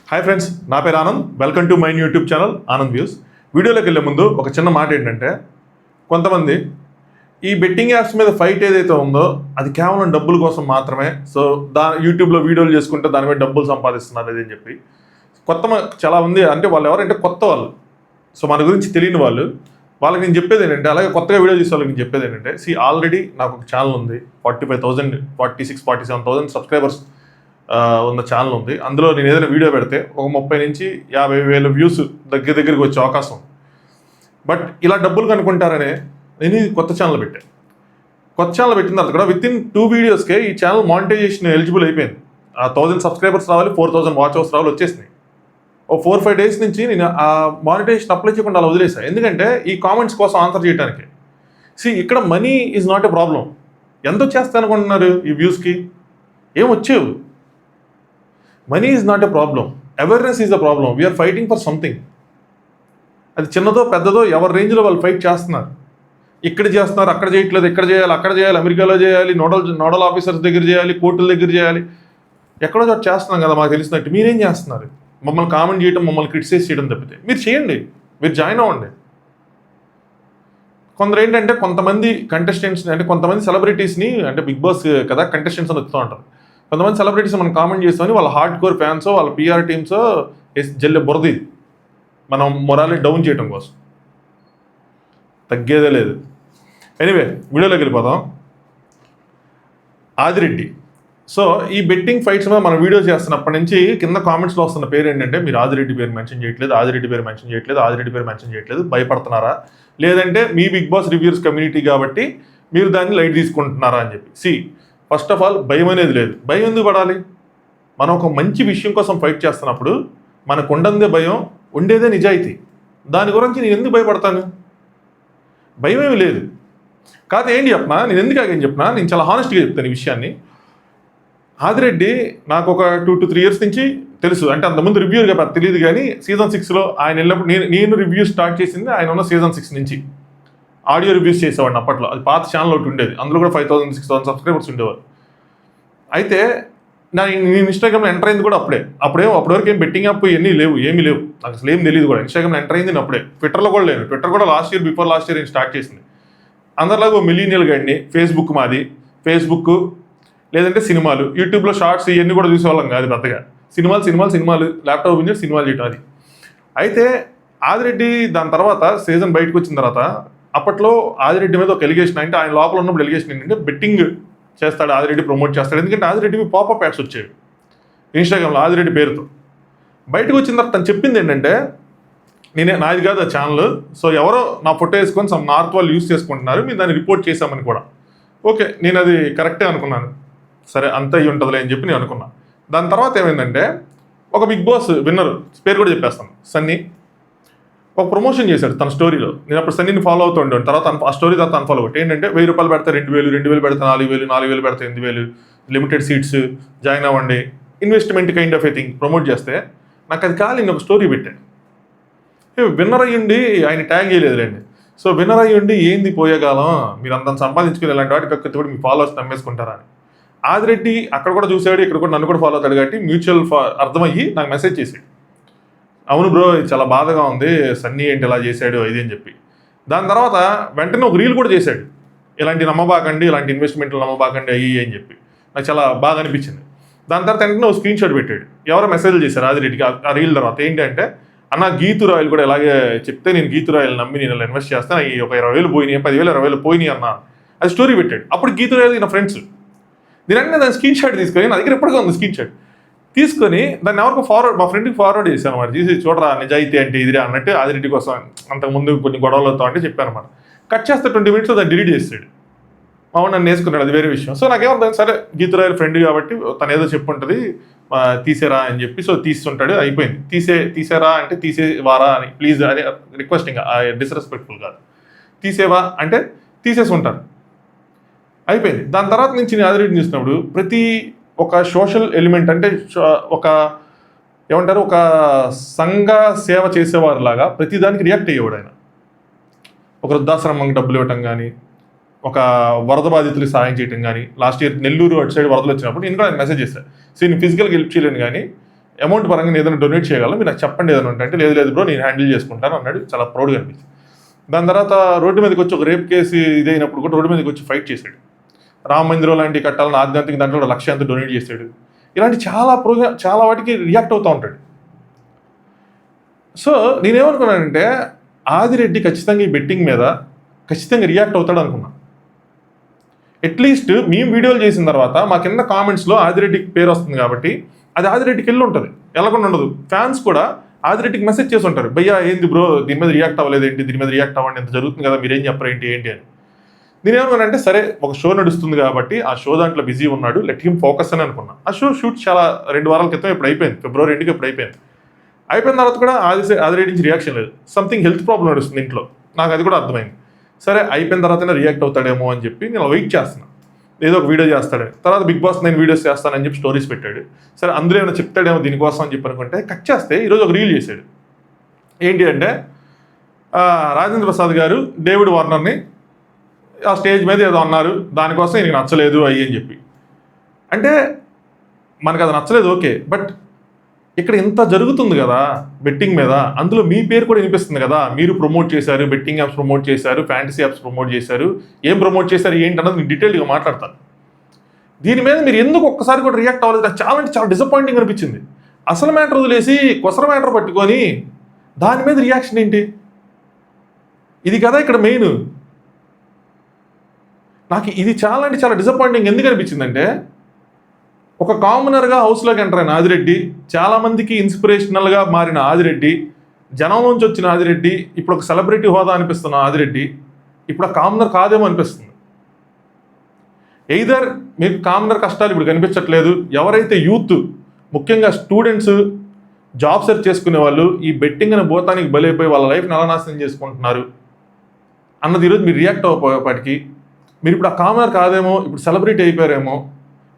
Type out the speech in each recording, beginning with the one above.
Hi friends, నా పేరు Anand. Welcome to my YouTube channel Anand views. వీడియోలోకి వెళ్ళే ముందు ఒక చిన్న మాట ఏంటంటే, కొంతమంది ఈ బెట్టింగ్ యాప్స్ మీద ఫైట్ ఏదైతే ఉందో అది కేవలం డబ్బుల కోసం మాత్రమే. సో యూట్యూబ్లో వీడియోలు చేసుకుంటే దాని మీద డబ్బులు సంపాదిస్తున్నారు అని చెప్పి చాలా ఉంది. అంటే వాళ్ళు ఎవరంటే కొత్త వాళ్ళు, సో మన గురించి తెలియని వాళ్ళకి నేను చెప్పేది ఏంటంటే, అలాగే కొత్తగా వీడియో చేసే వాళ్ళకి నేను చెప్పేది ఏంటంటే, ఆల్రెడీ నాకు ఒక ఛానల్ ఉంది. 45,000 47,000 సబ్స్క్రైబర్స్ ఉన్న ఛానల్ ఉంది. అందులో నేను ఏదైనా వీడియో పెడితే ఒక 30 నుంచి 50,000 వ్యూస్ దగ్గరికి వచ్చే అవకాశం ఉంది. బట్ ఇలా డబ్బులు కనుక్కుంటారనే నేను కొత్త ఛానల్ పెట్టాను. కొత్త ఛానల్ పెట్టిన తర్వాత కూడా వితిన్ 2 వీడియోస్కే ఈ ఛానల్ మానిటైజేషన్ ఎలిజిబుల్ అయిపోయింది. 1000 సబ్స్క్రైబర్స్ రావాలి, 4,000 వాచ్ అవర్స్ రావాలి, వచ్చేసినాయి. ఓ 4-5 డేస్ నుంచి నేను ఆ మానిటైజేషన్ అప్లై చేయకుండా అలా వదిలేసాను. ఎందుకంటే ఈ కామెంట్స్ కోసం ఆన్సర్ చేయడానికి. ఇక్కడ money is not a problem. ఎంత వచ్చేస్తా అనుకుంటున్నారు ఈ వ్యూస్కి? ఏం వచ్చేవు. Money is not a problem, awareness is a problem. We are fighting for something. అది చిన్నదో పెద్దదో ఎవరి రేంజ్లో వాళ్ళు ఫైట్ చేస్తున్నారు. ఇక్కడ చేస్తున్నారు, అక్కడ చేయట్లేదు, ఇక్కడ చేయాలి, అక్కడ చేయాలి, అమెరికాలో చేయాలి, నోడల్ ఆఫీసర్స్ దగ్గర చేయాలి, కోర్టుల దగ్గర చేయాలి. ఎక్కడో చోట చేస్తున్నాం కదా మాకు తెలిసినట్టు. మీరేం చేస్తున్నారు? మమ్మల్ని కామెంట్ చేయడం, మమ్మల్ని క్రిటిసైజ్ చేయడం తప్పితే మీరు చేయండి, మీరు జాయిన్ అవ్వండి. కొందరు ఏంటంటే కొంతమంది కంటెస్టెంట్స్ని, అంటే కొంతమంది సెలబ్రిటీస్ని, అంటే బిగ్ బాస్ కదా కంటెస్టెంట్స్ అని వస్తూ ఉంటారు. కొంతమంది సెలబ్రిటీస్ మనం కామెంట్ చేస్తామని వాళ్ళ హార్డ్ కోర్ ఫ్యాన్సో వాళ్ళ పిఆర్ టీమ్సో జల్లె బురది మనం మొరాలి డౌన్ చేయడం కోసం. తగ్గేదే లేదు. ఎనీవే, వీడియోలోకి వెళ్ళిపోదాం. ఆదిరెడ్డి. సో ఈ బెట్టింగ్ ఫైట్స్ మీద మనం వీడియో చేస్తున్నప్పటి నుంచి కింద కామెంట్స్లో వస్తున్న పేరు ఏంటంటే, మీరు ఆదిరెడ్డి పేరు మెన్షన్ చేయట్లేదు, ఆదిరెడ్డి పేరు మెన్షన్ చేయట్లేదు, ఆదిరెడ్డి పేరు మెన్షన్ చేయట్లేదు. భయపడుతున్నారా? లేదంటే మీ బిగ్ బాస్ రివ్యూర్స్ కమ్యూనిటీ కాబట్టి మీరు దాన్ని లైట్ తీసుకుంటున్నారా అని చెప్పి. ఫస్ట్ ఆఫ్ ఆల్ భయం అనేది లేదు. భయం ఎందుకు పడాలి? మనం ఒక మంచి విషయం కోసం ఫైట్ చేస్తున్నప్పుడు మనకు ఉండదే భయం, ఉండేదే నిజాయితీ. దాని గురించి నేను ఎందుకు భయపడతాను? భయం ఏమి లేదు. కాదు ఏంటి చెప్పనా, నేను ఎందుకు ఆగని చెప్పినా, నేను చాలా హానెస్ట్గా చెప్తాను ఈ విషయాన్ని. ఆదిరెడ్డి నాకు ఒక 2 to 3 years నుంచి తెలుసు. అంటే అంతకుముందు రివ్యూగా తెలియదు, కానీ సీజన్ 6లో ఆయన వెళ్ళినప్పుడు నేను రివ్యూ స్టార్ట్ చేసింది ఆయన ఉన్న సీజన్ 6 నుంచి. ఆడియో రివ్యూస్ చేసేవాడిని అప్పట్లో. అది పాత ఛానల్ ఒకటి ఉండేది, అందులో కూడా 5,000 6,000 సబ్స్క్రైబర్స్ ఉండేవారు. అయితే నేను ఇన్స్టాగ్రామ్లో ఎంటర్ అయింది కూడా అప్పటివరకు ఏం బెట్టింగ్ యాప్ ఏమీ లేవు. నాకు అసలు ఏం తెలియదు కూడా. ఇన్స్టాగ్రామ్లో ఎంటర్ అయింది అప్పుడే. ట్విట్టర్లో కూడా లేదు. ట్విట్టర్ కూడా బిఫోర్ లాస్ట్ ఇయర్ స్టార్ట్ చేసింది. అందరిలాగా మిలీనియల్ గడిని ఫేస్బుక్ మాది. ఫేస్బుక్ లేదంటే సినిమాలు, యూట్యూబ్లో షార్ట్స్ ఇవన్నీ కూడా చూసేవాళ్ళం కాదు పెద్దగా. సినిమాలు ల్యాప్టాప్ ఓపెన్ చేసి సినిమాలు చేయటం అది. అయితే ఆదిరెడ్డి దాని తర్వాత సీజన్ బయటకు వచ్చిన తర్వాత అప్పట్లో ఆదిరెడ్డి మీద ఒక ఎలిగేషన్, అంటే ఆయన లోపల ఉన్నప్పుడు ఎలిగేషన్ ఏంటంటే బెట్టింగ్ చేస్తాడు ఆదిరెడ్డి, ప్రమోట్ చేస్తాడు. ఎందుకంటే ఆదిరెడ్డివి పాపప్ యాడ్స్ వచ్చేవి ఇన్స్టాగ్రామ్లో ఆదిరెడ్డి పేరుతో. బయటకు వచ్చిన తర్వాత తను చెప్పింది ఏంటంటే, నాది కాదు ఆ ఛానల్, సో ఎవరో నా ఫోటో వేసుకొని సమ్ నార్త్ వాళ్ళు యూస్ చేసుకుంటున్నారు, మీరు దాన్ని రిపోర్ట్ చేశామని కూడా. ఓకే, నేను అది కరెక్టే అనుకున్నాను. సరే అంత అయ్యి ఉంటుందిలే అని చెప్పి నేను అనుకున్నాను. దాని తర్వాత ఏమైందంటే, ఒక బిగ్ బాస్ విన్నర్ పేరు కూడా చెప్పేస్తాను, సన్నీ, ఒక ప్రమోషన్ చేశాడు తన స్టోరీలో. నేను అప్పుడు సన్నీని ఫాలో అవుతూ ఉండేవాడు. తర్వాత ఆ స్టోరీ తర్వాత అన్ఫాలో ఒకటి ఏంటంటే, 1,000 రూపాయలు పెడితే 2,000, 2,000 పెడితే 4,000, 4,000 పెడితే 8,000, లిమిటెడ్ సీట్స్, జాయిన్ అవ్వండి, investment kind of a thing promote చేస్తే నాకు అది కాలి నేను ఒక స్టోరీ పెట్టాను. విన్నర్ అయ్యుండి ఆయన ట్యాగ్ చేయలేదులేండి. సో విన్నర్ అయ్యుండి ఏంది పోయేగాలం, మీరు అంత సంపాదించుకుని ఇలాంటి వాటి కక్కతి కూడా మీ ఫాలోవర్స్ నమ్మేసుకుంటారా అని. ఆదిరెడ్డి అక్కడ కూడా చూసాడు, ఇక్కడ కూడా నన్ను కూడా ఫాలో అవుతాడు కాబట్టి మ్యూచువల్ అర్థమయ్యి నాకు మెసేజ్ చేసాడు. అవును బ్రో, చాలా బాధగా ఉంది, సన్నీ ఏంటి ఇలా చేశాడు ఇది అని చెప్పి. దాని తర్వాత వెంటనే ఒక రీల్ కూడా చేశాడు, ఇలాంటి నమ్మబాకండి, ఇలాంటి ఇన్వెస్ట్మెంట్లు నమ్మబాకండి అయ్యి అని చెప్పి. నాకు చాలా బాగా అనిపించింది. దాని తర్వాత వెంటనే ఒక స్క్రీన్ షాట్ పెట్టాడు. ఎవరో మెసేజ్ చేశారు ఆదిరెడ్డికి ఆ రీల్ తర్వాత. ఏంటంటే, అన్న గీతురాయలు కూడా ఇలాగే చెప్తే నేను గీతురాయలు నమ్మి నేను ఇలా ఇన్వెస్ట్ చేస్తాను, ఒక 20,000 పోయినాయి, 10,000 20,000 పోయినాయి అన్న. అది స్టోరీ పెట్టాడు. అప్పుడు గీతురాయలు నా ఫ్రెండ్స్. నేను అంటే దాని స్క్రీన్ షాట్ తీసుకొని, నా దగ్గర ఎప్పటికీ ఉంది స్క్రీన్ షాట్ తీసుకొని, దాన్ని ఎవరికి మా ఫ్రెండ్కి ఫార్వర్డ్ చేశాను అనమాట. తీసి చూడరా నిజాయితీ అంటే ఇదిరా అన్నట్టు ఆదిరెడ్డి కోసం అంతకుముందు కొన్ని గొడవలతో అంటే చెప్పాను అనమాట. కట్ చేస్తే 20 minutes దాన్ని డిలీట్ చేస్తాడు. అవును, నన్ను వేసుకున్నాడు, అది వేరే విషయం. సో నాకేమో సరే గీతురాయల ఫ్రెండ్ కాబట్టి తను ఏదో చెప్పుంటుంది, తీసేరా అని చెప్పి. సో తీస్తుంటాడు, అయిపోయింది. తీసేరా అంటే తీసేవారా అని, ప్లీజ్ అని రిక్వెస్టింగ్, డిస్రెస్పెక్ట్ఫుల్ కాదు. తీసేవా అంటే తీసేసి ఉంటారు, అయిపోయింది. దాని తర్వాత నుంచి నేను ఆదిరెడ్డిని చూసినప్పుడు ప్రతి ఒక సోషల్ ఎలిమెంట్, అంటే ఒక ఏమంటారు, ఒక సంఘ సేవ చేసేవారిలాగా ప్రతిదానికి రియాక్ట్ అయ్యేవాడు ఆయన. ఒక వృద్ధాశ్రమంకి డబ్బులు ఇవ్వటం కానీ, ఒక వరద బాధితులకు సహాయం చేయడం కానీ. లాస్ట్ ఇయర్ నెల్లూరు అటు సైడ్ వరదలు వచ్చినప్పుడు నేను కూడా ఆయన మెసేజ్ చేశాను. సో నేను ఫిజికల్గా హెల్ప్ చేయలేను కానీ అమౌంట్ పరంగా నేను ఏదైనా డొనేట్ చేయగలను, మీరు నాకు చెప్పండి ఏదైనా ఉంటే. అంటే లేదు బ్రో నేను హ్యాండిల్ చేసుకుంటాను అన్నాడు. చాలా ప్రౌడ్గా అనిపించింది. దాని తర్వాత రోడ్డు మీదకి వచ్చి ఒక రేప్ కేసు ఇదైనప్పుడు కూడా రోడ్డు మీదకి వచ్చి ఫైట్ చేశాడు. రామ మందిరం లాంటి కట్టాలని ఆధ్యాత్మిక దాంట్లో 1,00,000 అంతా డొనేట్ చేశాడు. ఇలాంటి చాలా వాటికి రియాక్ట్ అవుతూ ఉంటాడు. సో నేనేమనుకున్నానంటే ఆదిరెడ్డి ఖచ్చితంగా ఈ బెట్టింగ్ మీద ఖచ్చితంగా రియాక్ట్ అవుతాడు అనుకున్నా. అట్లీస్ట్ మేము వీడియోలు చేసిన తర్వాత మా కింద కామెంట్స్లో ఆదిరెడ్డికి పేరు వస్తుంది కాబట్టి అది ఆదిరెడ్డికి వెళ్ళి ఉంటుంది, ఎలాగొండ ఉండదు. ఫ్యాన్స్ కూడా ఆదిరెడ్డికి మెసేజ్ చేసి ఉంటారు, భయ్యా ఏంది బ్రో దీని మీద రియాక్ట్ అవ్వలేదు ఏంటి, దీని మీద రియాక్ట్ అవ్వండి, ఎంత జరుగుతుంది కదా మీరేం చెప్పరు ఏంటి అని. నేనేమన్నానంటే సరే ఒక షో నడుస్తుంది కాబట్టి ఆ షో దాంట్లో బిజీ ఉన్నాడు, లెట్ హిమ్ ఫోకస్ అని అనుకున్నా. ఆ షో షూట్ చాలా 2 వారాల క్రితం ఇప్పుడు అయిపోయింది, ఫిబ్రవరి 2కి ఇప్పుడు అయిపోయింది. అయిపోయిన తర్వాత కూడా ఆదిరెడ్డి నుంచి రియాక్షన్ లేదు. సంథింగ్ హెల్త్ ప్రాబ్లం నడుస్తుంది ఇంట్లో, నాకు అది కూడా అర్థమైంది. సరే అయిపోయిన తర్వాతనే రియాక్ట్ అవుతాడేమో అని చెప్పి నేను వెయిట్ చేస్తున్నా, ఏదో ఒక వీడియో చేస్తాడని. తర్వాత బిగ్ బాస్ నేను వీడియోస్ చేస్తానని చెప్పి స్టోరీస్ పెట్టాడు. సరే అందులో ఏమైనా చెప్తాడేమో దీనికోసం అని చెప్పి అనుకుంటే కట్ చేస్తే ఈరోజు ఒక రీల్ చేశాడు. ఏంటి అంటే రాజేంద్ర ప్రసాద్ గారు డేవిడ్ వార్నర్ని ఆ స్టేజ్ మీద ఏదో అన్నారు, దానికోసం ఈయనకి నచ్చలేదు అయ్యి అని చెప్పి. అంటే మనకు అది నచ్చలేదు ఓకే, బట్ ఇక్కడ ఇంత జరుగుతుంది కదా బెట్టింగ్ మీద, అందులో మీ పేరు కూడా వినిపిస్తుంది కదా, మీరు ప్రమోట్ చేశారు, బెట్టింగ్ యాప్స్ ప్రమోట్ చేశారు, ఫ్యాంటసీ యాప్స్ ప్రమోట్ చేశారు, ఏం ప్రమోట్ చేశారు ఏంటి అన్నది నేను డీటెయిల్గా మాట్లాడతాను. దీని మీద మీరు ఎందుకు ఒక్కసారి కూడా రియాక్ట్ అవ్వలేదు, నాకు చాలా అంటే చాలా డిసప్పాయింటింగ్ అనిపించింది. అసలు మ్యాటర్ వదిలేసి కొసర మ్యాటర్ పట్టుకొని దాని మీద రియాక్షన్ ఏంటి, ఇది కదా ఇక్కడ మెయిన్. నాకు ఇది చాలా అంటే చాలా డిసప్పాయింటింగ్ ఎందుకు అనిపించిందంటే, ఒక కామనర్గా హౌస్లోకి ఎంటర్ అయిన ఆదిరెడ్డి, చాలామందికి ఇన్స్పిరేషనల్గా మారిన ఆదిరెడ్డి, జనంలోంచి వచ్చిన ఆదిరెడ్డి, ఇప్పుడు ఒక సెలబ్రిటీ హోదా అనిపిస్తున్న ఆదిరెడ్డి ఇప్పుడు ఆ కామనర్ కాదేమో అనిపిస్తుంది. ఎయిదర్ మీకు కామనర్ కష్టాలు ఇప్పుడు కనిపించట్లేదు, ఎవరైతే యూత్ ముఖ్యంగా స్టూడెంట్స్ జాబ్ సెర్చ్ చేసుకునే వాళ్ళు ఈ బెట్టింగ్ అనే భూతానికి బలైపోయి వాళ్ళ లైఫ్ని ఎలా నాశనం చేసుకుంటున్నారు అన్నది ఈరోజు మీరు రియాక్ట్ అవ్వకపోయేపాటికి, మీరు ఇప్పుడు ఆ కామనర్ కాదేమో ఇప్పుడు సెలబ్రిటీ అయిపోయారేమో,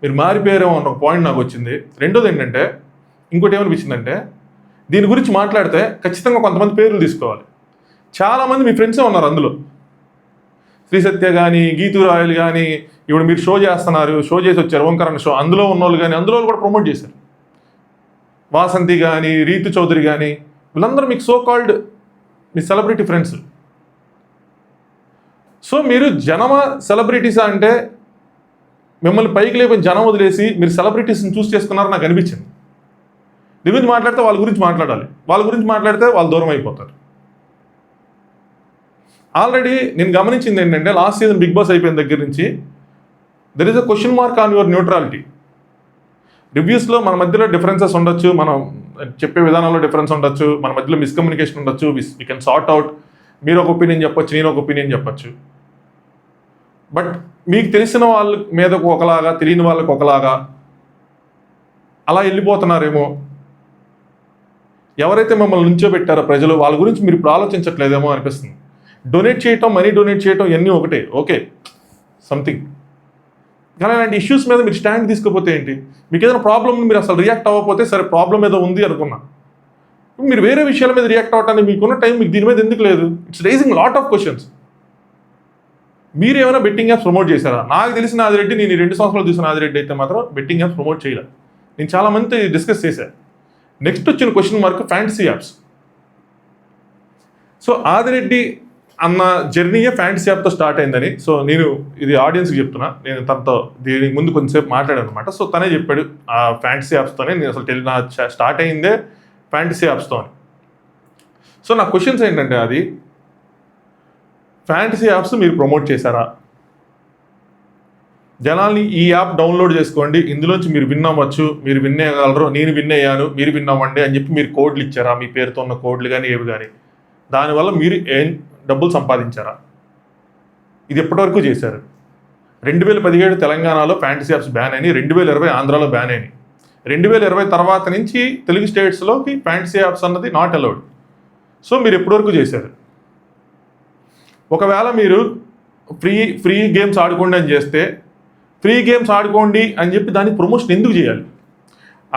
మీరు మారిపోయారేమో అన్న ఒక పాయింట్ నాకు వచ్చింది. రెండోది ఏంటంటే ఇంకోటి ఏమనిపించిందంటే, దీని గురించి మాట్లాడితే ఖచ్చితంగా కొంతమంది పేర్లు తీసుకోవాలి. చాలామంది మీ ఫ్రెండ్సే ఉన్నారు అందులో, శ్రీ సత్య కానీ గీతూ రాయలు కానీ, ఇప్పుడు మీరు షో చేస్తున్నారు, షో చేసి వచ్చారు ఓంకరణ షో, అందులో ఉన్నోళ్ళు కానీ అందులో కూడా ప్రమోట్ చేశారు. వాసంతి కానీ రీతు చౌదరి కానీ వీళ్ళందరూ మీకు so called me celebrity friends. So మీరు జనమా సెలబ్రిటీసా అంటే మిమ్మల్ని పైకి లేపని జనం వదిలేసి మీరు సెలబ్రిటీస్ని చూస్ చేసుకున్నారని నాకు అనిపించింది. దీని గురించి మాట్లాడితే వాళ్ళ గురించి మాట్లాడాలి, వాళ్ళ గురించి మాట్లాడితే వాళ్ళు దూరం అయిపోతారు. ఆల్రెడీ నేను గమనించింది ఏంటంటే, లాస్ట్ సీజన్ బిగ్ బాస్ అయిపోయిన దగ్గర నుంచి there is a question mark on your neutrality. రివ్యూస్లో మన మధ్యలో డిఫరెన్సెస్ ఉండొచ్చు, మనం చెప్పే విధానంలో డిఫరెన్స్ ఉండొచ్చు, మన మధ్యలో మిస్కమ్యూనికేషన్ ఉండొచ్చు, వీ కెన్ సార్ట్ అవుట్. మీరు ఒక ఒపీనియన్ చెప్పొచ్చు, నేను ఒక ఒపీనియన్ చెప్పొచ్చు. బట్ మీకు తెలిసిన వాళ్ళ మీద ఒకలాగా, తెలియని వాళ్ళకి ఒకలాగా అలా వెళ్ళిపోతున్నారేమో. ఎవరైతే మిమ్మల్ని నుంచోబెట్టారో ప్రజలు, వాళ్ళ గురించి మీరు ఇప్పుడు ఆలోచించట్లేదేమో అనిపిస్తుంది. డొనేట్ చేయటం, మనీ డొనేట్ చేయటం ఇవన్నీ ఒకటే, ఓకే సంథింగ్. కానీ అలాంటి ఇష్యూస్ మీద మీరు స్టాండ్ తీసుకోకపోతే ఏంటి? మీకు ఏదైనా ప్రాబ్లమ్ మీరు అసలు రియాక్ట్ అవ్వకపోతే సరే ప్రాబ్లం ఏదో ఉంది అనుకున్నా, మీరు వేరే విషయాల మీద రియాక్ట్ అవ్వటానికి మీకున్న టైం మీకు దీని మీద ఎందుకు లేదు? It's raising lot of questions. మీరు ఏమైనా బెట్టింగ్ యాప్స్ ప్రమోట్ చేశారా? నాకు తెలిసిన ఆదిరెడ్డి, నేను 2 సంవత్సరాలు చూసిన ఆదిరెడ్డి అయితే మాత్రం బెట్టింగ్ యాప్స్ ప్రమోట్ చేయలేదు. నేను చాలా మంది డిస్కస్ చేశాను. నెక్స్ట్ వచ్చిన question mark fantasy apps. So Adireddy అన్న జర్నీయే ఫ్యాంటసీ యాప్తో స్టార్ట్ అయిందని, సో నేను ఇది ఆడియన్స్కి చెప్తున్నా, నేను తనతో దీనికి ముందు కొంచెంసేపు మాట్లాడాను అనమాట. సో తనే చెప్పాడు ఆ ఫ్యాంటసీ యాప్స్తోనే నేను అసలు నా స్టార్ట్ అయిందే ఫ్యాంటసీ యాప్స్తో అని. సో నా క్వశ్చన్స్ ఏంటంటే, అది ఫ్యాంటసీ యాప్స్ మీరు ప్రమోట్ చేశారా? జనాల్ని ఈ యాప్ డౌన్లోడ్ చేసుకోండి, ఇందులోంచి మీరు విన్ అవ్వచ్చు, మీరు విన్ అయ్యగలరు, నేను విన్ అయ్యాను, మీరు విన్ అవ్వండి అని చెప్పి మీరు కోడ్లు ఇచ్చారా? మీ పేరుతో ఉన్న కోడ్లు కానీ ఏవి కానీ, దానివల్ల మీరు డబ్బులు సంపాదించారా? ఇది ఎప్పటివరకు చేశారు? 2017 తెలంగాణలో ఫ్యాంటసీ యాప్స్ బ్యాన్ అయినాయి, 2020 ఆంధ్రాలో బ్యాన్ అయినాయి. 2020 తర్వాత నుంచి తెలుగు స్టేట్స్లోకి ఫ్యాంటసీ యాప్స్ అన్నది నాట్ అలౌడ్. సో మీరు ఎప్పటివరకు చేశారు? ఒకవేళ మీరు ఫ్రీ గేమ్స్ ఆడుకోండి అని చేస్తే, ఫ్రీ గేమ్స్ ఆడుకోండి అని చెప్పి దానికి ప్రమోషన్ ఎందుకు చేయాలి?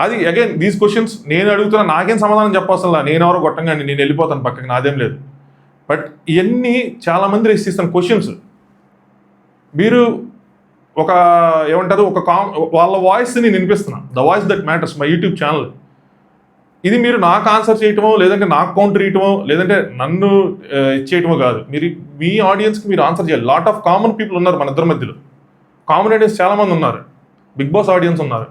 అది అగైన్ దీస్ క్వశ్చన్స్ నేను అడుగుతున్నా, నాకేం సమాధానం చెప్పాల్సిన, నేను ఎవరో కొట్టంగానే నేను వెళ్ళిపోతాను పక్కకి, నాదేం లేదు. బట్ ఇవన్నీ చాలామంది రేస్ చేస్తున్న క్వశ్చన్స్. మీరు ఒక ఏమంటారు, వాళ్ళ వాయిస్ని నేను వినిపిస్తున్నా, the voice that matters, my YouTube channel. ఇది మీరు నాకు ఆన్సర్ చేయటమో లేదంటే నాకు కౌంటర్ ఇయటమో లేదంటే నన్ను ఇచ్చేయటమో కాదు. మీరు మీ ఆడియన్స్కి మీరు ఆన్సర్ చేయాలి. లాట్ ఆఫ్ కామన్ పీపుల్ ఉన్నారు మన ఇద్దరి మధ్యలో. కామన్ ఆడియన్స్ చాలామంది ఉన్నారు, బిగ్ బాస్ ఆడియన్స్ ఉన్నారు.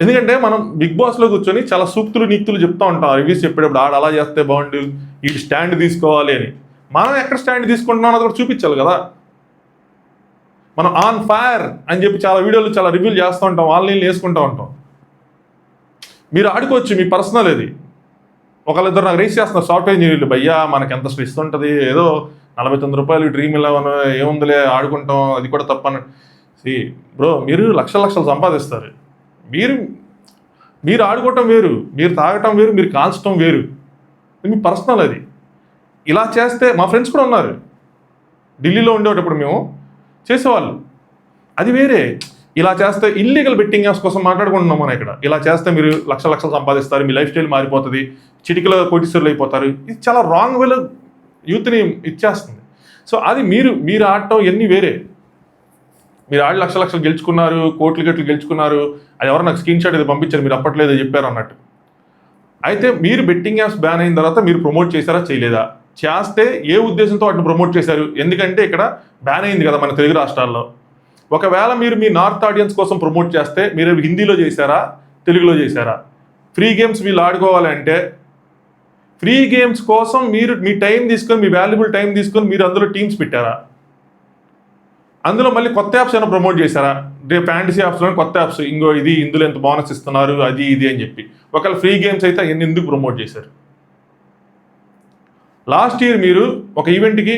ఎందుకంటే మనం బిగ్ బాస్లో కూర్చొని చాలా సూక్తులు నీక్తులు చెప్తూ ఉంటాం రివ్యూస్ చెప్పేటప్పుడు. ఆడ అలా చేస్తే బాగుండు, ఈ స్టాండ్ తీసుకోవాలి అని. మనం ఎక్కడ స్టాండ్ తీసుకుంటున్నాం అన్నది కూడా చూపించాలి కదా. మనం ఆన్ ఫైర్ అని చెప్పి చాలా వీడియోలు చాలా రివ్యూలు చేస్తూ ఉంటాం, ఆన్లైన్లో వేసుకుంటూ ఉంటాం. మీరు ఆడుకోవచ్చు, మీ పర్సనల్ అది. ఒకళ్ళిద్దరు నాకు రేస్ చేస్తున్నారు సాఫ్ట్వేర్ ఇంజనీర్లు, భయ్యా మనకి ఎంత స్ట్రెస్ ఉంటుంది, ఏదో 49 రూపాయలు డ్రీమ్ 11 ఏముందిలే ఆడుకుంటాం, అది కూడా తప్పని. బ్రో మీరు లక్షలు సంపాదిస్తారు. మీరు ఆడుకోవటం వేరు, మీరు తాగటం వేరు, మీరు కాల్చడం వేరు, మీ పర్సనల్ అది. ఇలా చేస్తే మా ఫ్రెండ్స్ కూడా ఉన్నారు, ఢిల్లీలో ఉండేటప్పుడు మేము చేసేవాళ్ళు, అది వేరే. ఇలా చేస్తే ఇల్లీగల్ బెట్టింగ్ యాప్స్ కోసం మాట్లాడుకుంటున్నాం మనం ఇక్కడ. ఇలా చేస్తే మీరు లక్షలు సంపాదిస్తారు, మీ లైఫ్ స్టైల్ మారిపోతుంది, చిటికలో కోటీశ్వరులు అయిపోతారు. ఇది చాలా రాంగ్ వేలో యూత్ని ఇచ్చేస్తుంది. సో అది మీరు ఆడటం ఇవన్నీ వేరే. మీరు ఆడి లక్షలు గెలుచుకున్నారు, కోట్లు గెలుచుకున్నారు, అది ఎవరు నాకు స్క్రీన్ షాట్ ఇది పంపించారు, మీరు అప్పట్లేదు చెప్పారు అన్నట్టు. అయితే మీరు బెట్టింగ్ యాప్స్ బ్యాన్ అయిన తర్వాత మీరు ప్రమోట్ చేశారా చేయలేదా? చేస్తే ఏ ఉద్దేశంతో వాటిని ప్రమోట్ చేశారు? ఎందుకంటే ఇక్కడ బ్యాన్ అయింది కదా మన తెలుగు రాష్ట్రాల్లో. ఒకవేళ మీరు మీ నార్త్ ఆడియన్స్ కోసం ప్రమోట్ చేస్తే మీరు హిందీలో చేశారా, తెలుగులో చేశారా? ఫ్రీ గేమ్స్ వీళ్ళు ఆడుకోవాలంటే ఫ్రీ గేమ్స్ కోసం మీరు మీ టైం తీసుకొని, మీ వాల్యుబుల్ టైం తీసుకొని మీరు అందులో టీమ్స్ పెట్టారా? అందులో మళ్ళీ కొత్త యాప్స్ ఏమైనా ప్రమోట్ చేశారా? రేపు ఫ్యాంటసీ యాప్స్లో కొత్త యాప్స్, ఇందులో ఎంత బోనస్ ఇస్తున్నారు, అది ఇది అని చెప్పి. ఒకవేళ ఫ్రీ గేమ్స్ అయితే అవన్నీ ఎందుకు ప్రమోట్ చేశారు? లాస్ట్ ఇయర్ మీరు ఒక ఈవెంట్కి,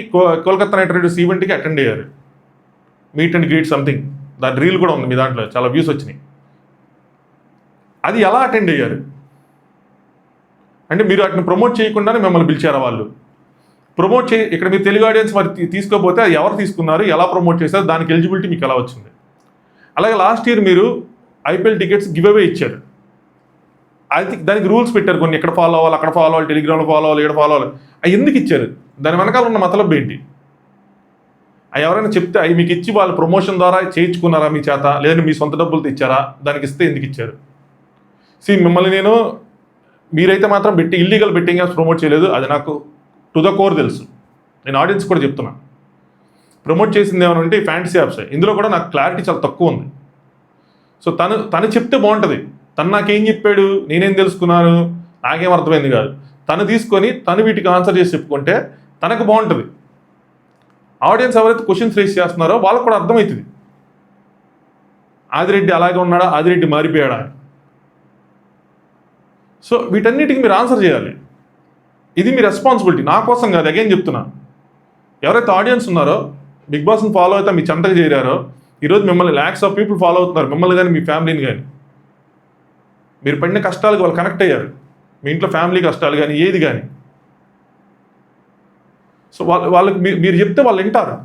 కోల్కతా నైట్ రైడర్స్ ఈవెంట్కి అటెండ్ అయ్యారు, మీట్ అండ్ గ్రీట్ సంథింగ్. దాని రీల్ కూడా ఉంది మీ దాంట్లో, చాలా వ్యూస్ వచ్చినాయి. అది ఎలా అటెండ్ అయ్యారు? అంటే మీరు వాటిని ప్రమోట్ చేయకుండానే మిమ్మల్ని పిలిచారా వాళ్ళు? ప్రమోట్ ఇక్కడ మీరు తెలుగు ఆడియన్స్ మరి తీసుకోకపోతే అది ఎవరు తీసుకున్నారు, ఎలా ప్రమోట్ చేశారు, దానికి ఎలిజిబిలిటీ మీకు ఎలా వచ్చింది? అలాగే లాస్ట్ ఇయర్ మీరు ఐపీఎల్ టికెట్స్ గివ్ అవే ఇచ్చారు. దానికి రూల్స్ పెట్టారు కొన్ని, ఎక్కడ ఫాలో అవ్వాలి, అక్కడ ఫాలో అవ్వాలి, టెలిగ్రామ్లో ఫాలో అవ్వాలి, ఇక్కడ ఫాలో అవ్వాలి. అవి ఎందుకు ఇచ్చారు? దాని వెనకాల ఉన్న మతలబ్ ఏంటి? అవి ఎవరైనా చెప్తే అవి మీకు ఇచ్చి వాళ్ళు ప్రమోషన్ ద్వారా చేయించుకున్నారా మీ చేత, లేదంటే మీ సొంత డబ్బులతో ఇచ్చారా? దానికి ఇస్తే ఎందుకు ఇచ్చారు? మిమ్మల్ని మీరైతే మాత్రం ఇల్లీగల్ బెట్టింగ్ యాప్స్ ప్రమోట్ చేయలేదు, అది నాకు టు ద కోర్ తెలుసు. నేను ఆడియన్స్ కూడా చెప్తున్నా, ప్రమోట్ చేసింది ఏమైనా ఉంటే ఫ్యాంటసీ యాప్స్. ఇందులో కూడా నాకు క్లారిటీ చాలా తక్కువ ఉంది. సో తను చెప్తే బాగుంటుంది. తను నాకేం చెప్పాడు, నేనేం తెలుసుకున్నాను, నాకేం అర్థమైంది కాదు. తను తీసుకొని తను వీటికి ఆన్సర్ చేసి చెప్పుకుంటే తనకు బాగుంటుంది. ఆడియన్స్ ఎవరైతే క్వశ్చన్స్ రేస్ చేస్తున్నారో వాళ్ళకు కూడా అర్థమవుతుంది, ఆదిరెడ్డి అలాగే ఉన్నాడా, ఆదిరెడ్డి మారిపోయాడా. సో వీటన్నిటికి మీరు ఆన్సర్ చేయాలి. ఇది మీ రెస్పాన్సిబిలిటీ, నా కోసం కాదు. అగైన్ చెప్తున్నా, ఎవరైతే ఆడియన్స్ ఉన్నారో, బిగ్ బాస్ని ఫాలో అయితే మీ చెంతకు చేరారో, ఈరోజు మిమ్మల్ని ల్యాక్స్ ఆఫ్ పీపుల్ ఫాలో అవుతున్నారు, మిమ్మల్ని కానీ మీ ఫ్యామిలీని కానీ. మీరు పడిన కష్టాలకు వాళ్ళు కనెక్ట్ అయ్యారు, మీ ఇంట్లో ఫ్యామిలీ కష్టాలు కానీ ఏది కానీ. సో వాళ్ళకి మీరు చెప్తే వాళ్ళు వింటారు.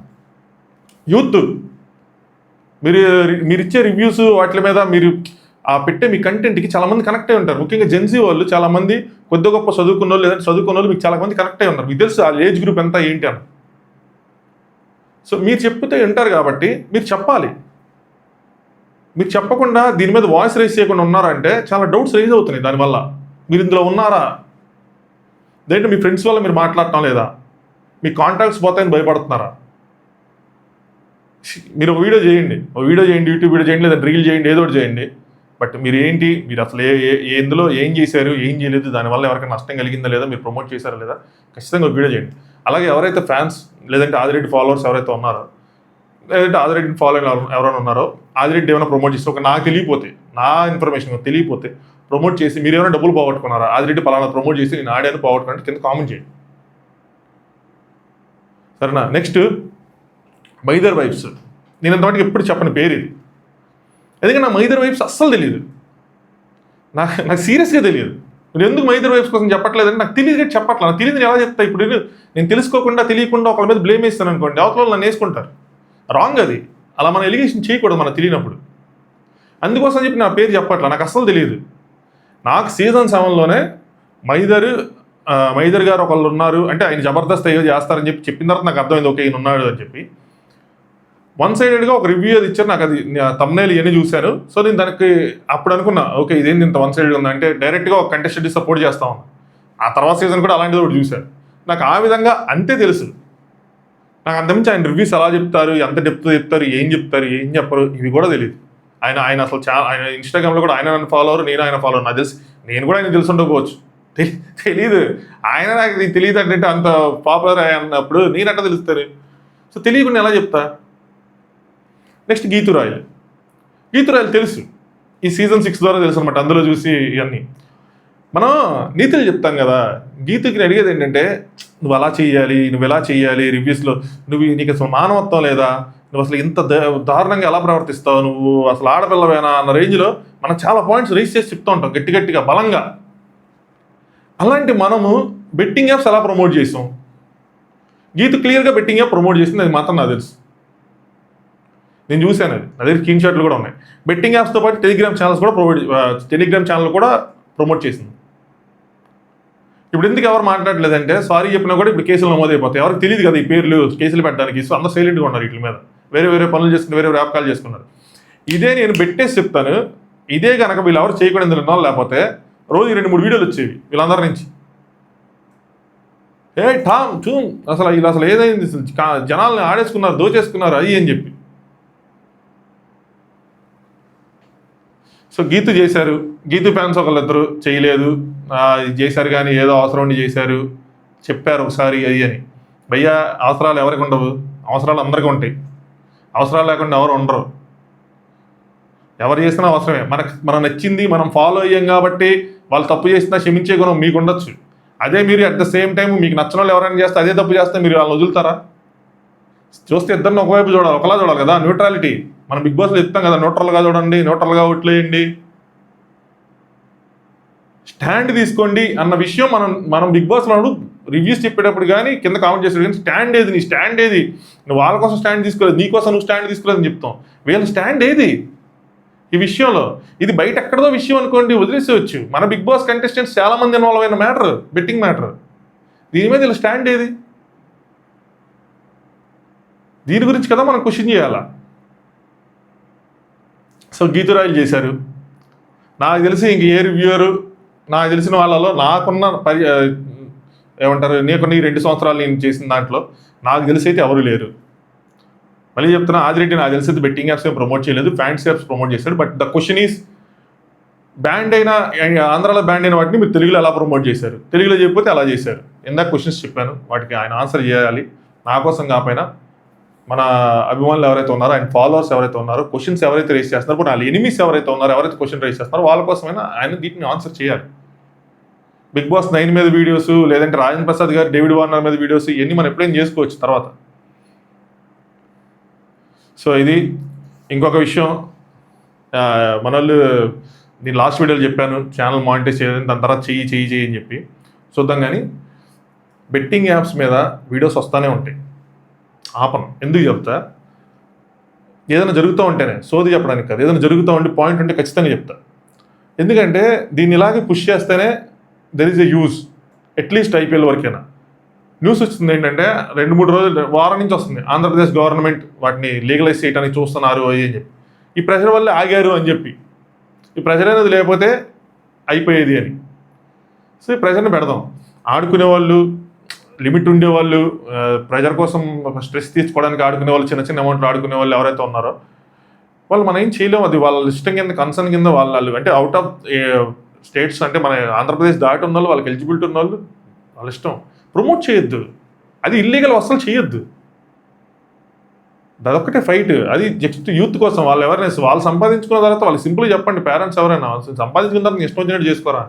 యూత్ మీరు ఇచ్చే రివ్యూస్ వాటి మీద మీరు పెట్టే మీ కంటెంట్కి చాలామంది కనెక్ట్ అయి ఉంటారు. ముఖ్యంగా జెన్సీ వాళ్ళు చాలామంది కొద్ది గొప్ప చదువుకున్న వాళ్ళు, లేదంటే చదువుకున్న వాళ్ళు మీకు చాలామంది కనెక్ట్ అయి ఉంటారు. మీకు తెలుసు ఆ ఏజ్ గ్రూప్ ఎంత ఏంటి అని. సో మీరు చెప్తే వింటారు కాబట్టి మీరు చెప్పాలి. మీరు చెప్పకుండా దీని మీద వాయిస్ రైజ్ చేయకుండా ఉన్నారంటే చాలా డౌట్స్ రైజ్ అవుతున్నాయి. దానివల్ల మీరు ఇందులో ఉన్నారా, లేదంటే మీ ఫ్రెండ్స్ వల్ల మీరు మాట్లాడటం లేదా, మీ కాంటాక్ట్స్ పోతాయని భయపడుతున్నారా? మీరు ఒక వీడియో చేయండి, యూట్యూబ్ వీడియో చేయండి, లేదా రీల్ చేయండి, ఏదో ఒకటి చేయండి. బట్ మీరు అసలు ఎందులో ఏం చేశారు, ఏం చేయలేదు, దానివల్ల ఎవరికైనా నష్టం కలిగిందా లేదా, మీరు ప్రమోట్ చేశారా లేదా, ఖచ్చితంగా ఒక వీడియో చేయండి. అలాగే ఎవరైతే ఫ్యాన్స్ లేదంటే ఆదిరెడ్డి ఫాలోవర్స్ ఎవరైతే ఉన్నారో, లేదంటే ఆదిరెడ్డిని ఫాలో ఎవరైనా ఉన్నారో, ఆదిరెడ్డి ఏమైనా ప్రమోట్ చేస్తే ఒక నాకు తెలియపోతే, నా ఇన్ఫర్మేషన్ తెలియపోతే ప్రమోట్ చేసి మీరు ఏమైనా డబ్బులు పోగొట్టుకున్నారా, ఆదిరెడ్డి పలానా ప్రమోట్ చేసి నేను ఆడాను పోగొట్టుకున్నట్టు కింద కామెంట్ చేయండి, సరేనా? Next mother vibes. నేను ఇంతవరకు ఎప్పుడు చెప్పని పేరు ఇది, ఎందుకంటే నా మైదర్ వైబ్స్ అస్సలు తెలియదు. నాకు సీరియస్గా తెలియదు. మీరు ఎందుకు మైదర్ వైబ్స్ కోసం చెప్పట్లేదంటే నాకు తెలియదు, చెప్పట్లేదు. నాకు తెలియదు ఎలా చెప్తా. ఇప్పుడు నేను తెలుసుకోకుండా తెలియకుండా ఒకళ్ళ మీద బ్లేమ్ వేస్తాను అనుకోండి, అవతల నన్ను వేసుకుంటారు. రాంగ్ అది. అలా మనం ఎలిగేషన్ చేయకూడదు మనకు తెలియనప్పుడు. అందుకోసం చెప్పి నా పేరు చెప్పట్లా, నాకు అస్సలు తెలియదు. నాకు సీజన్ 7లోనే మైదర్ గారు ఒకళ్ళు ఉన్నారు అంటే ఆయన జబర్దస్త్ అయ్యో చేస్తారని చెప్పి చెప్పిన తర్వాత నాకు అర్థమైంది, ఓకే ఈయన ఉన్నాడు అని చెప్పి. వన్ సైడెడ్గా ఒక రివ్యూ అది ఇచ్చారు. నాకు అది తమ్నైల్ ఇవన్నీ చూశాను. సో నేను దానికి అప్పుడు అనుకున్నా, ఓకే ఇదేంటి ఇంత వన్ సైడెడ్ ఉందంటే డైరెక్ట్గా ఒక కంటెస్టెంట్ సపోర్ట్ చేస్తా ఉన్నా. ఆ తర్వాత సీజన్ కూడా అలాంటిది ఒకటి చూశాను. నాకు ఆ విధంగా అంతే తెలుసు. నాకు అంతమించి ఆయన రివ్యూస్ ఎలా చెప్తారు, ఎంత డెప్త్ చెప్తారు, ఏం చెప్పరు ఇవి కూడా తెలియదు. ఆయన అసలు ఆయన ఇన్స్టాగ్రామ్లో కూడా ఆయన నన్ను ఫాలోవర్, నేను ఆయన ఫాలోవర్. నాకు తెలుసు, నేను కూడా ఆయన తెలిసి ఉండకపోవచ్చు, తెలీదు. ఆయన నాకు తెలియదు అంటే అంత పాపులర్ అన్నప్పుడు నేనంట తెలుస్తారు. సో తెలియకుండా ఎలా చెప్తా. నెక్స్ట్ గీతు రాయల్ తెలుసు, ఈ సీజన్ 6 ద్వారా తెలుసు అనమాట. అందులో చూసి ఇవన్నీ మనం నీతులు చెప్తాం కదా. గీతుకి అడిగేది ఏంటంటే, నువ్వు అలా చెయ్యాలి, నువ్వు ఎలా చెయ్యాలి, రివ్యూస్లో నీకు అసలు మానవత్వం లేదా, నువ్వు అసలు ఇంత దారుణంగా ఎలా ప్రవర్తిస్తావు, నువ్వు అసలు ఆడపిల్లవేనా అన్న రేంజ్లో మనం చాలా పాయింట్స్ రైజ్ చేసి చెప్తూ ఉంటాం గట్టిగా బలంగా. అలాంటి మనము బెట్టింగ్ యాప్స్ ఎలా ప్రమోట్ చేసాం. గీతు క్లియర్గా బెట్టింగ్ యాప్ ప్రమోట్ చేసింది, అది మాత్రం నాకు తెలుసు. నేను చూశాను, అది నా దగ్గర స్క్రీన్ షాట్లు కూడా ఉన్నాయి. బెట్టింగ్ యాప్స్తో పాటు టెలిగ్రామ్ ఛానల్ కూడా ప్రమోట్ చేసింది. ఇప్పుడు ఎందుకు ఎవరు మాట్లాడలేదంటే, సారీ చెప్పినా కూడా ఇప్పుడు కేసులు నమోదైపోతాయి. ఎవరికి తెలియదు కదా ఈ పేర్లు, కేసులు పెట్టడానికి. సో అందరూ సైలెంట్గా ఉన్నారు వీటి మీద. వేరే పనులు చేసుకుని వేరే వ్యాపకాలు చేసుకున్నారు. ఇదే నేను పెట్టేసి చెప్తాను, ఇదే కనుక వీళ్ళు ఎవరు చేయకూడదు విన్నాను. లేకపోతే రోజు 2-3 వీడియోలు వచ్చేవి వీళ్ళందరి నుంచి. అసలు ఏదైంది, జనాల్ని ఆడేసుకున్నారు, దోచేసుకున్నారు అది అని చెప్పి. సో గీతు చేశారు, గీతు ఫ్యాన్స్ ఒకళ్ళిద్దరు చేయలేదు, ఇది చేశారు కానీ ఏదో అవసరం ఉండి చేశారు, చెప్పారు ఒకసారి అది అని. భయ్యా అవసరాలు ఎవరికి ఉండవు, అవసరాలు అందరికీ ఉంటాయి. అవసరాలు లేకుండా ఎవరు ఉండరు. ఎవరు చేసినా అవసరమే. మనం నచ్చింది మనం ఫాలో అయ్యాం కాబట్టి వాళ్ళు తప్పు చేసినా క్షమించే గుణం మీకు ఉండొచ్చు. అదే మీరు అట్ ద సేమ్ టైం మీకు నచ్చిన వాళ్ళు ఎవరైనా చేస్తే అదే తప్పు చేస్తే మీరు వాళ్ళని వదులుతారా? చూస్తే ఇద్దరిని ఒకవైపు చూడాలి, ఒకలా చూడాలి కదా. న్యూట్రాలిటీ మనం బిగ్ బాస్లో చెప్తాం కదా, న్యూట్రల్గా చూడండి, న్యూట్రల్గా ఓట్లేయండి, స్టాండ్ తీసుకోండి అన్న విషయం మనం బిగ్ బాస్లో రివ్యూస్ చెప్పేటప్పుడు కానీ కింద కామెంట్ చేసేది కానీ స్టాండ్ ఏది, నీ స్టాండ్ ఏది, నువ్వు వాళ్ళ కోసం స్టాండ్ తీసుకోలేదు, నీ కోసం నువ్వు స్టాండ్ తీసుకోలేదని చెప్తాం. వీళ్ళ స్టాండ్ ఏది ఈ విషయంలో? ఇది బయట ఎక్కడదో విషయం అనుకోండి, వదిలేసేవచ్చు. మన బిగ్ బాస్ కంటెస్టెంట్స్ చాలా మంది ఇన్వాల్వ్ అయిన మ్యాటర్, బెట్టింగ్ మ్యాటర్. దీని మీద వీళ్ళ స్టాండ్ ఏది? దీని గురించి కదా మనం క్వశ్చన్ చేయాలా. సో గీతు రాయల్ చేశారు. నాకు తెలిసి ఇంక ఏ రివ్యూయరు, నాకు తెలిసిన వాళ్ళలో నాకున్న ఏమంటారు, నీకున్న ఈ 2 సంవత్సరాలు నేను చేసిన దాంట్లో నాకు తెలిసి అయితే ఎవరు లేరు. మళ్ళీ చెప్తున్నా, ఆదిరెడ్డి నాకు తెలిసి అయితే బెట్టింగ్ యాప్స్ ఏం ప్రమోట్ చేయలేదు, ఫ్యాన్సీ యాప్స్ ప్రమోట్ చేశాడు. But the question is, band అయిన ఆంధ్రాలో బ్యాండ్ అయిన వాటిని మీరు తెలుగులో ఎలా ప్రమోట్ చేశారు? తెలుగులో చెప్పితే అలా చేశారు. ఇందాక క్వశ్చన్స్ చెప్పాను, వాటికి ఆయన ఆన్సర్ చేయాలి. నా కోసం కాకపోయినా మన అభిమానులు ఎవరైతే ఉన్నారో, ఆయన ఫాలోవర్స్ ఎవరైతే ఉన్నారో, క్వశ్చన్స్ ఎవరైతే రైస్ చేస్తున్నారో, ఇప్పుడు వాళ్ళ ఎనిమీస్ ఎవరైతే ఉన్నారో, ఎవరైతే క్వశ్చన్ రైస్ చేస్తున్నారో వాళ్ళ కోసమైనా ఆయన వీటిని ఆన్సర్ చేయాలి. బిగ్ బాస్ 9 మీద వీడియోస్, లేదంటే రాజేంద్ర ప్రసాద్ గారు డేవిడ్ వార్నర్ మీద వీడియోస్, ఇవన్నీ మనం ఎప్పుడైనా చేసుకోవచ్చు తర్వాత. సో ఇది ఇంకొక విషయం. మన వాళ్ళు, నేను లాస్ట్ వీడియోలో చెప్పాను ఛానల్ మానిటైజ్ చేయాలని, దాని తర్వాత చెయ్యి అని చెప్పి చూద్దాం. కానీ బెట్టింగ్ యాప్స్ మీద వీడియోస్ వస్తూనే ఉంటాయి, ఆపను. ఎందుకు చెప్తా, ఏదైనా జరుగుతూ ఉంటేనే, సోది చెప్పడానికి కాదు, ఏదైనా జరుగుతూ ఉంటే పాయింట్ ఉంటే ఖచ్చితంగా చెప్తా. ఎందుకంటే దీన్ని ఇలాగే పుష్ చేస్తేనే there is a use. At least IPL వరకైనా న్యూస్ వచ్చింది ఏంటంటే, 2-3 రోజులు, వారం నుంచి వస్తుంది, ఆంధ్రప్రదేశ్ గవర్నమెంట్ వాటిని లీగలైజ్ చేయడానికి చూస్తున్నారు అని చెప్పి, ఈ ప్రెషర్ వల్లే ఆగారు అని చెప్పి. ఈ ప్రెషర్ అనేది లేకపోతే అయిపోయేది అని. సో ఈ ప్రెషర్ని పెడదాం. ఆడుకునే వాళ్ళు, లిమిట్ ఉండేవాళ్ళు, ప్రెజర్ కోసం స్ట్రెస్ తీసుకోవడానికి ఆడుకునే వాళ్ళు, చిన్న అమౌంట్లు ఆడుకునే వాళ్ళు ఎవరైతే ఉన్నారో వాళ్ళు మనం ఏం చేయలేము. అది వాళ్ళ ఇష్టం కింద, కన్సర్న్ కింద వాళ్ళు అంటే అవుట్ ఆఫ్ స్టేట్స్, అంటే మన ఆంధ్రప్రదేశ్ దాటి ఉన్న వాళ్ళు, వాళ్ళకి ఎలిజిబిలిటీ ఉన్న వాళ్ళు, వాళ్ళ ఇష్టం. ప్రమోట్ చేయొద్దు, అది ఇల్లీగల్, అసలు చేయొద్దు. అదొక్కటే ఫైట్. అది జస్ట్ యూత్ కోసం, వాళ్ళ అవేర్నెస్. వాళ్ళు సంపాదించుకున్న తర్వాత వాళ్ళు సింపుల్గా చెప్పండి, పేరెంట్స్ ఎవరైనా సంపాదించుకున్న తర్వాత ఇష్టం వచ్చినట్టు చేసుకోరా.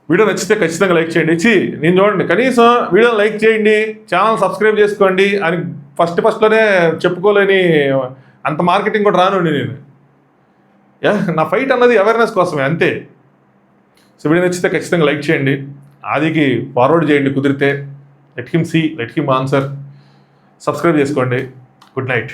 వీడియో నచ్చితే ఖచ్చితంగా లైక్ చేయండి. నేను చూడండి, కనీసం వీడియో లైక్ చేయండి, ఛానల్ సబ్స్క్రైబ్ చేసుకోండి అని ఫస్ట్లోనే చెప్పుకోలేని అంత మార్కెటింగ్ కూడా రాను నేను. నా ఫైట్ అన్నది అవేర్నెస్ కోసమే, అంతే. సో వీడియో నచ్చితే ఖచ్చితంగా లైక్ చేయండి, ఆదికి ఫార్వర్డ్ చేయండి కుదిరితే. Let him see, let him answer. Subscribe చేసుకోండి. Good night.